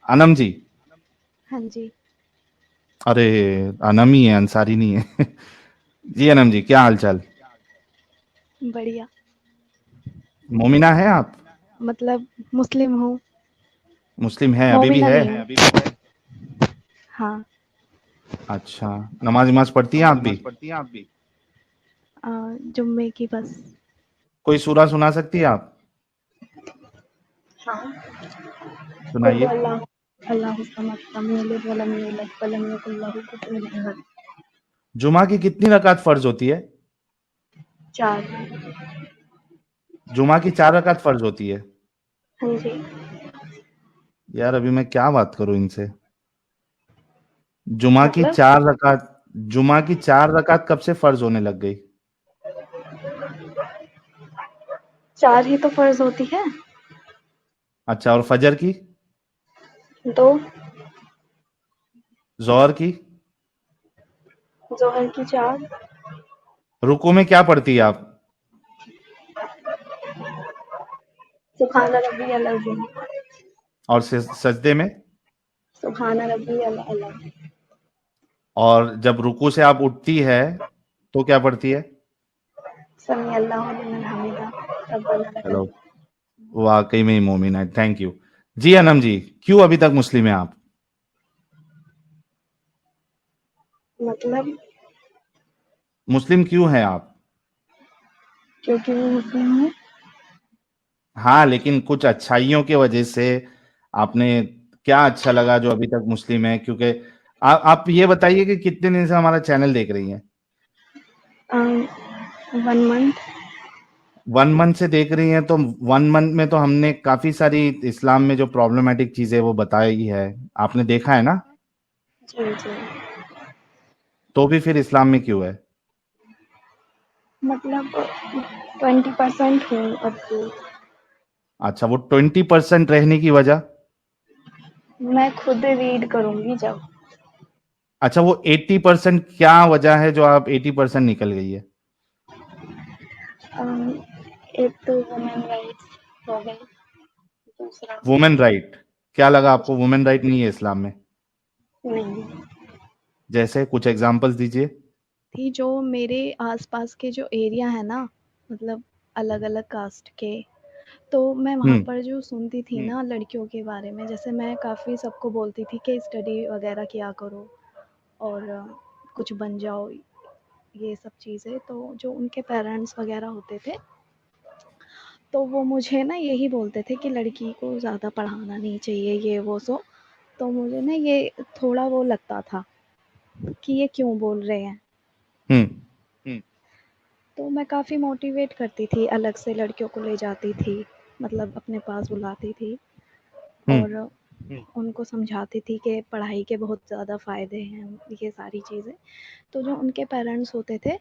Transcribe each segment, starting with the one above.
अनम जी। हाँ जी। अरे, अनम ही है, अंसारी नहीं है। जी अनम जी, क्या हाल चाल? बढ़िया। मोमिना है आप? मतलब मुस्लिम हूँ। मुस्लिम है, अभी भी मोमिना है? नहीं हूँ। हाँ। अच्छा, नमाज नमाज पढ़ती हैं आप भी? अ, जुम्मे की बस। कोई सूरा सुना सकती है आप? हाँ। कुल सुनाइए। अल्लाह अल्लाहु समद लम यलिद वलम यूलद वलम यकुल लहू कुफुवन अहद। जुमा की कितनी रकात फर्ज होती है? 4। जुमा की 4 रकात फर्ज होती है। हाँ जी। यार अभी मैं क्या बात करूं इनसे। जुमा की मतलब 4 रकात, जुमा की 4 रकात कब से फर्ज होने लग गई? 4 ही तो फर्ज होती है। अच्छा, और फजर की? 2। जोहर की? जोहर की 4। रुकू में क्या पढ़ती है आप? सुभान रब्बियल अज़ीम। और सजदे में? सुभान रब्बियल अला। और जब रुकू से आप उठती है तो क्या पढ़ती है? समी अल्लाहु लिमन हमिदा। रब्बना लकल। हेलो। वाकई में ही मोमिन है, थैंक यू। जी अनम जी, क्यों अभी तक मुस्लिम है आप? मतलब मुस्लिम क्यों हैं आप? क्योंकि मैं मुस्लिम हूँ। हाँ, लेकिन कुछ अच्छाइयों की वजह से आपने क्या अच्छा लगा जो अभी तक मुस्लिम है? क्योंकि आप ये बताइए कि कितने दिन से हमारा चैनल देख रही हैं? 1 मंथ। 1 मंथ से देख रही हैं तो 1 मंथ में तो हमने काफी सारी इस्लाम में जो प्रॉब्लमेटिक चीजें वो बताई है, आपने देखा है ना? जी, जी। तो भी फिर इस्लाम में क्यों है? मतलब 20% हूँ अब तो। अच्छा, वो 20% रहने की वजह? मैं खुद रीड करूँगी जब। अच्छा, वो 80% क्या वजह है जो आप 80% निकल गई है? अम, एक तो वुमेन राइट्स हो गई, दूसरा वुमेन राइट? क्या लगा जी, आपको वुमेन राइट नहीं है इस्लाम में? नहीं। जैसे कुछ एग्जांपल्स दीजिए। थी जो मेरे आसपास के जो एरिया है ना, मतलब अलग-अलग कास्ट के, तो मैं वहाँ हम्म। पर जो सुनती थी ना लड़कियों के बारे में, जैसे मैं काफ़ी सबको बोलती थी कि स्टडी वगैरह किया करो और कुछ बन जाओ, ये सब चीज़ें। तो जो उनके पेरेंट्स वगैरह होते थे, तो वो मुझे ना यही बोलते थे कि लड़की को ज़्यादा पढ़ाना नहीं चाहिए, ये वो सो। तो मुझे ना ये थोड़ा वो लगता था कि ये क्यों बोल रहे हैं। हम्म। तो मैं काफ़ी मोटिवेट करती थी, अलग से लड़कियों को ले जाती थी, मतलब अपने पास बुलाती थी हम्म। और उनको समझाती थी कि पढ़ाई के बहुत ज़्यादा फ़ायदे हैं, ये सारी चीज़ें। तो जो उनके पेरेंट्स होते थे,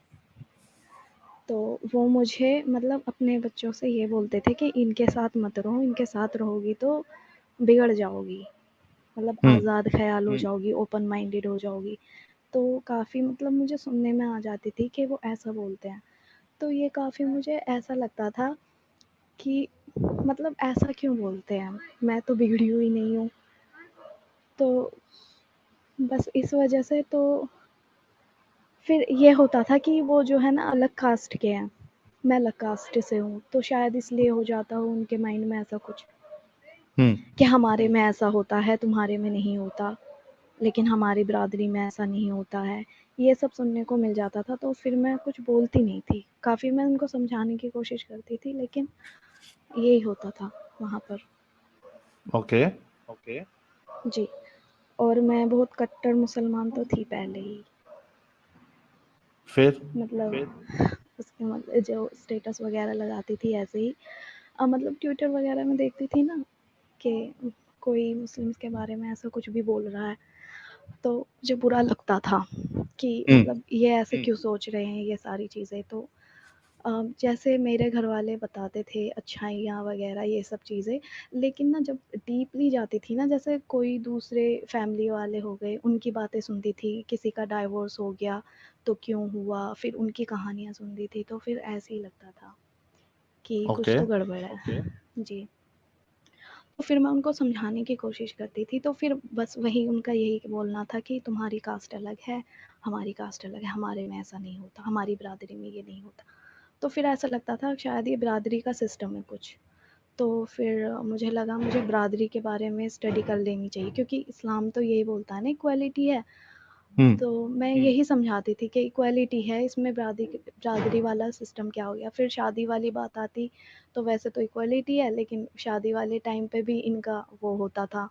तो वो मुझे मतलब अपने बच्चों से ये बोलते थे कि इनके साथ मत रहो, इनके साथ रहोगी तो बिगड़ जाओगी, मतलब हम्म। आज़ाद ख़्याल हो जाओगी, ओपन माइंडेड हो जाओगी। तो काफ़ी मतलब मुझे सुनने में आ जाती थी कि वो ऐसा बोलते हैं। तो ये काफ़ी मुझे ऐसा लगता था कि मतलब ऐसा क्यों बोलते हैं? मैं तो बिगड़ी हुई नहीं हूँ। तो बस इस वज़ह से तो फिर ये होता था कि वो जो है ना अलग कास्ट के हैं, मैं अलग कास्ट से हूँ, तो शायद इसलिए हो जाता हो उनके माइंड में ऐसा कुछ हम्म। कि हमारे में ऐसा होता है, तुम्हारे में नहीं होता, लेकिन हमारी बिरादरी में ऐसा नहीं होता है। ये सब सुनने को मिल जाता था, तो फिर मैं कुछ बोलती नहीं थी। काफ़ी मैं उनको समझाने की कोशिश करती थी, लेकिन यही होता था वहाँ पर। ओके। जी। और मैं बहुत कट्टर मुसलमान तो थी पहले ही। फिर? मतलब उसके मतलब जो स्टेटस वगैरह लगाती थी ऐसे ही, मतलब ट्विटर वगैरह में देखती थी ना कि कोई मुस्लिम्स के बारे में ऐसा कुछ भी बोल रहा है, तो मुझे बुरा लगता था कि हम्म। मतलब ये ऐसे क्यों सोच रहे हैं ये सारी चीज़ें। तो जैसे मेरे घर वाले बताते थे अच्छाइयाँ वगैरह ये सब चीज़ें, लेकिन ना जब डीपली जाती थी ना, जैसे कोई दूसरे फैमिली वाले हो गए, उनकी बातें सुनती थी, किसी का डाइवोर्स हो गया तो क्यों हुआ, फिर उनकी कहानियाँ सुनती थी, तो फिर ऐसे ही लगता था कि कुछ ओके। तो गड़बड़ है। जी। तो फिर मैं उनको समझाने की कोशिश करती थी, तो फिर बस वही उनका यही बोलना था कि तुम्हारी कास्ट अलग है, हमारी कास्ट अलग है, हमारे में ऐसा नहीं होता, हमारी बिरादरी में ये नहीं होता। तो फिर ऐसा लगता था शायद ये बिरादरी का सिस्टम है कुछ। तो फिर मुझे लगा मुझे बिरादरी के बारे में स्टडी कर लेनी चाहिए, क्योंकि इस्लाम तो यही बोलता है ना इक्वालिटी है। हम्म। तो मैं यही समझाती थी कि इक्वालिटी है, इसमें बिरादरी वाला सिस्टम क्या हो गया। फिर शादी वाली बात आती, तो वैसे तो इक्वालिटी है, लेकिन शादी वाले टाइम पे भी इनका वो होता था,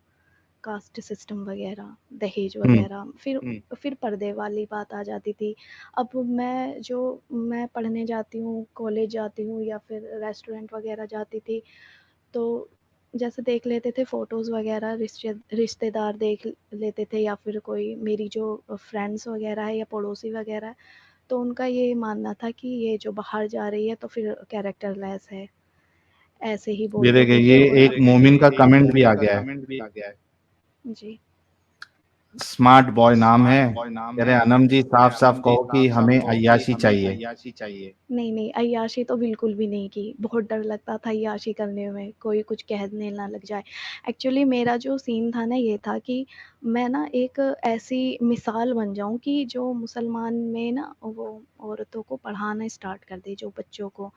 कास्ट सिस्टम वगैरह, दहेज हम्म। वगैरह। फिर पर्दे वाली बात आ जाती थी। अब मैं पढ़ने जाती हूँ, कॉलेज जाती हूँ या फिर रेस्टोरेंट वगैरह जाती थी, तो जैसे देख लेते थे फ़ोटोज़ वगैरह, रिश्तेदार देख लेते थे या फिर कोई मेरी जो फ्रेंड्स वगैरह है या पड़ोसी वगैरह है, तो उनका ये मानना था कि ये जो बाहर जा रही है तो फिर कैरेक्टरलेस है, ऐसे ही ये बोलते देखिए, थे। ये फिर एक मोमिन का कमेंट भी आ गया है। जी। स्मार्ट बॉय नाम है, कह रहे अनम जी साफ साफ कहो कि हमें अय्याशी चाहिए। नहीं, नहीं, अय्याशी तो बिल्कुल भी नहीं की। बहुत डर लगता था अय्याशी करने में, कोई कुछ कहने ना लग जाए। एक्चुअली मेरा जो सीन था ना ये था कि मैं ना एक ऐसी मिसाल बन जाऊँ कि जो मुसलमान में ना वो औरतों को पढ़ाना स्टार्ट कर दे, जो बच्चों को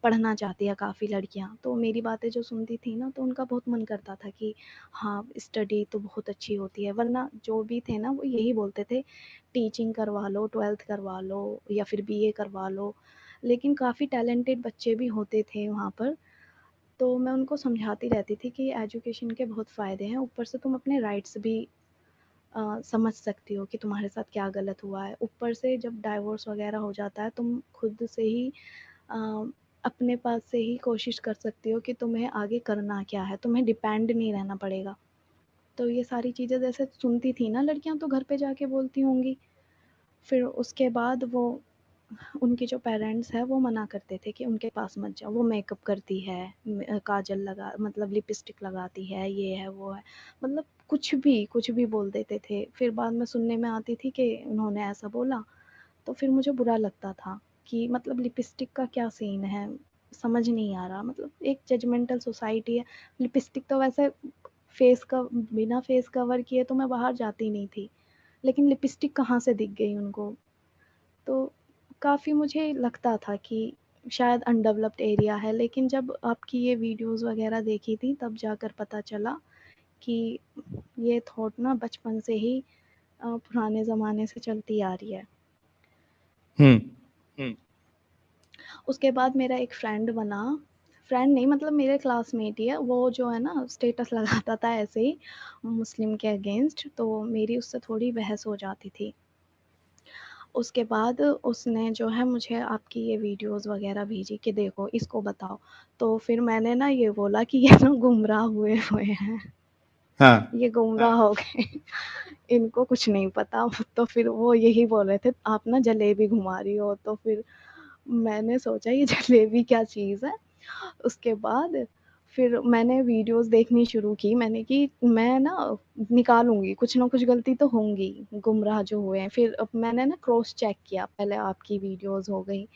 पढ़ना चाहती है काफ़ी लड़कियाँ। तो मेरी बातें जो सुनती थी ना, तो उनका बहुत मन करता था कि हाँ, स्टडी तो बहुत अच्छी होती है। वरना जो भी थे ना वो यही बोलते थे, टीचिंग करवा लो, 12th करवा लो या फिर बीए करवा लो। लेकिन काफ़ी टैलेंटेड बच्चे भी होते थे वहाँ पर। तो मैं उनको समझाती रहती थी कि एजुकेशन के बहुत फ़ायदे हैं, ऊपर से तुम अपने राइट्स भी समझ सकती हो कि तुम्हारे साथ क्या गलत हुआ है। ऊपर से जब डाइवोर्स वगैरह हो जाता है, तुम खुद से ही अ, अपने पास से ही कोशिश कर सकती हो कि तुम्हें आगे करना क्या है, तुम्हें डिपेंड नहीं रहना पड़ेगा। तो ये सारी चीज़ें जैसे सुनती थी ना लड़कियाँ, तो घर पे जाके बोलती होंगी। फिर उसके बाद वो उनके जो पेरेंट्स हैं वो मना करते थे कि उनके पास मत जाओ, वो मेकअप करती है, काजल लगा मतलब लिपस्टिक लगाती है, ये है वो है, मतलब कुछ भी बोल देते थे। फिर बाद में सुनने में आती थी कि उन्होंने ऐसा बोला, तो फिर मुझे बुरा लगता था कि मतलब लिपस्टिक का क्या सीन है, समझ नहीं आ रहा। मतलब एक जजमेंटल सोसाइटी है। लिपस्टिक तो वैसे फेस का बिना फेस कवर किए तो मैं बाहर जाती नहीं थी, लेकिन लिपस्टिक कहाँ से दिख गई उनको। तो काफ़ी मुझे लगता था कि शायद अनडेवलप्ड एरिया है, लेकिन जब आपकी ये वीडियोस वगैरह देखी थी तब जाकर पता चला कि ये थॉट ना बचपन से ही पुराने ज़माने से चलती आ रही है। हम्म। उसके बाद मेरा एक फ्रेंड बना, फ्रेंड नहीं मतलब मेरे क्लासमेट ही है, वो जो है ना स्टेटस लगाता था ऐसे ही मुस्लिम के अगेंस्ट, तो मेरी उससे थोड़ी बहस हो जाती थी। उसके बाद उसने जो है मुझे आपकी ये वीडियोस वगैरह भेजी कि देखो इसको बताओ। तो फिर मैंने ना ये बोला कि ये ना गुमराह हुए हुए हैं, हाँ। ये गुमराह हो गए, इनको कुछ नहीं पता। तो फिर वो यही बोल रहे थे आप ना जलेबी घुमा रही हो। तो फिर मैंने सोचा ये जलेबी क्या चीज़ है। उसके बाद फिर मैंने वीडियोस देखनी शुरू की, मैंने कि मैं ना निकालूँगी, कुछ ना कुछ गलती तो होंगी, गुमराह जो हुए हैं। फिर अब मैंने ना क्रॉस चेक किया, पहले आपकी वीडियोस हो गई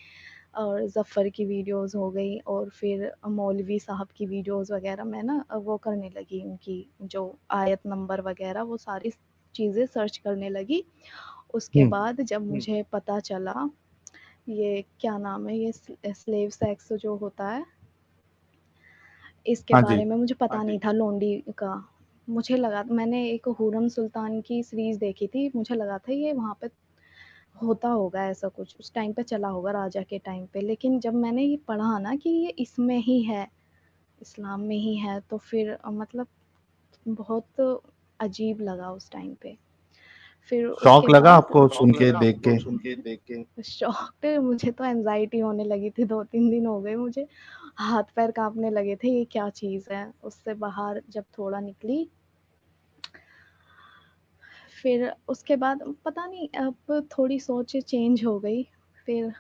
और ज़फ़र की वीडियोस हो गई और फिर मौलवी साहब की वीडियोस वग़ैरह मैं ना वो करने लगी, उनकी जो आयत नंबर वग़ैरह वो सारी चीज़ें सर्च करने लगी। उसके हम्म। बाद जब मुझे पता चला ये क्या नाम है, ये स्लेव सेक्स जो होता है, इसके हाँ जी। बारे में मुझे पता नहीं था लोंडी का। मुझे लगा मैंने एक हुरम सुल्तान की सीरीज़ देखी थी, मुझे लगा था ये वहाँ पे होता होगा ऐसा कुछ, उस टाइम पे चला होगा राजा के टाइम पे। लेकिन जब मैंने ये पढ़ा ना कि ये इसमें ही है, इस्लाम में ही है, तो फिर मतलब बहुत अजीब लगा उस टाइम पे। फिर शौक उसके लगा बाद आपको सुन के देख के? शॉक्ड, मुझे तो एंग्ज़ायटी होने लगी थी, 2-3 दिन हो गए मुझे, हाथ-पैर काँपने लगे थे, ये क्या चीज़ है? उससे बाहर जब थोड़ा निकली, फिर उसके बाद पता नहीं अब थोड़ी सोच चेंज हो गई, फिर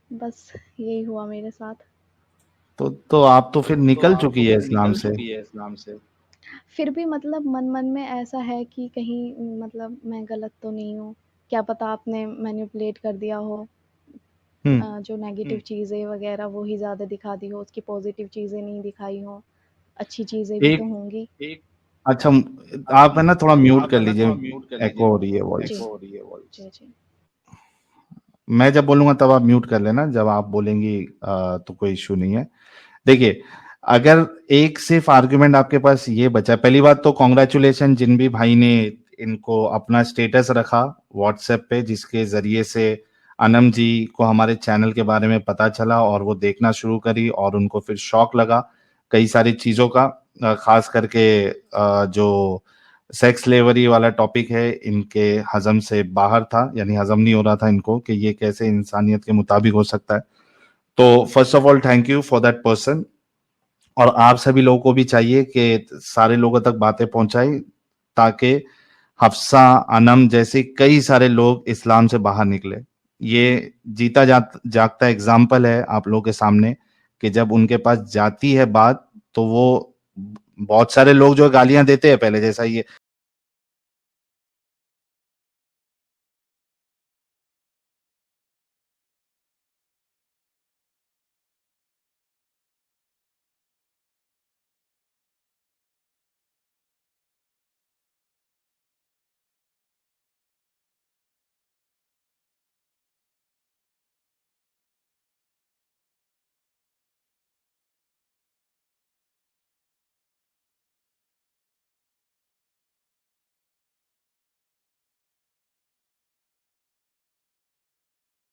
बस यही हुआ मेरे साथ। तो आप तो फिर निकल चुकी है इस्लाम से। फिर भी मतलब मन-मन में ऐसा है कि कहीं मतलब मैं गलत तो नहीं हूँ, क्या पता आपने मैनिपुलेट कर दिया हो, हम्म। जो नेगेटिव चीज़ें वग़ैरह वो ही ज़्यादा दिखा दी हो, उसकी पॉज़िटिव चीज़ें नहीं दिखाई हों। अच्छी चीज़ें भी एक तो होंगी। अच्छा, आप है ना थोड़ा म्यूट कर लीजिए, एको हो रही है वॉइस। जी, जी। मैं जब बोलूंगा तब आप म्यूट कर लेना, जब आप बोलेंगी तो कोई इश्यू नहीं है। देखिए, अगर एक सिर्फ आर्गुमेंट आपके पास ये बचा, पहली बात तो कॉन्ग्रेचुलेशन जिन भी भाई ने इनको अपना स्टेटस रखा व्हाट्सएप पे, जिसके जरिए से अनम जी को हमारे चैनल के बारे में पता चला और वो देखना शुरू करी और उनको फिर शौक लगा कई सारी चीजों का, खास करके जो सेक्स स्लेवरी वाला टॉपिक है इनके हजम से बाहर था, यानी हजम नहीं हो रहा था इनको कि ये कैसे इंसानियत के मुताबिक हो सकता है। तो first of all thank you for that person. और आप सभी लोगों को भी चाहिए कि सारे लोगों तक बातें पहुंचाएं, ताकि हफ्सा, अनम जैसे कई सारे लोग इस्लाम से बाहर निकले। ये जीता जागता एग्जाम्पल है आप लोगों के सामने कि जब उनके पास जाती है बात तो वो बहुत सारे लोग जो गालियां देते हैं पहले, जैसा ये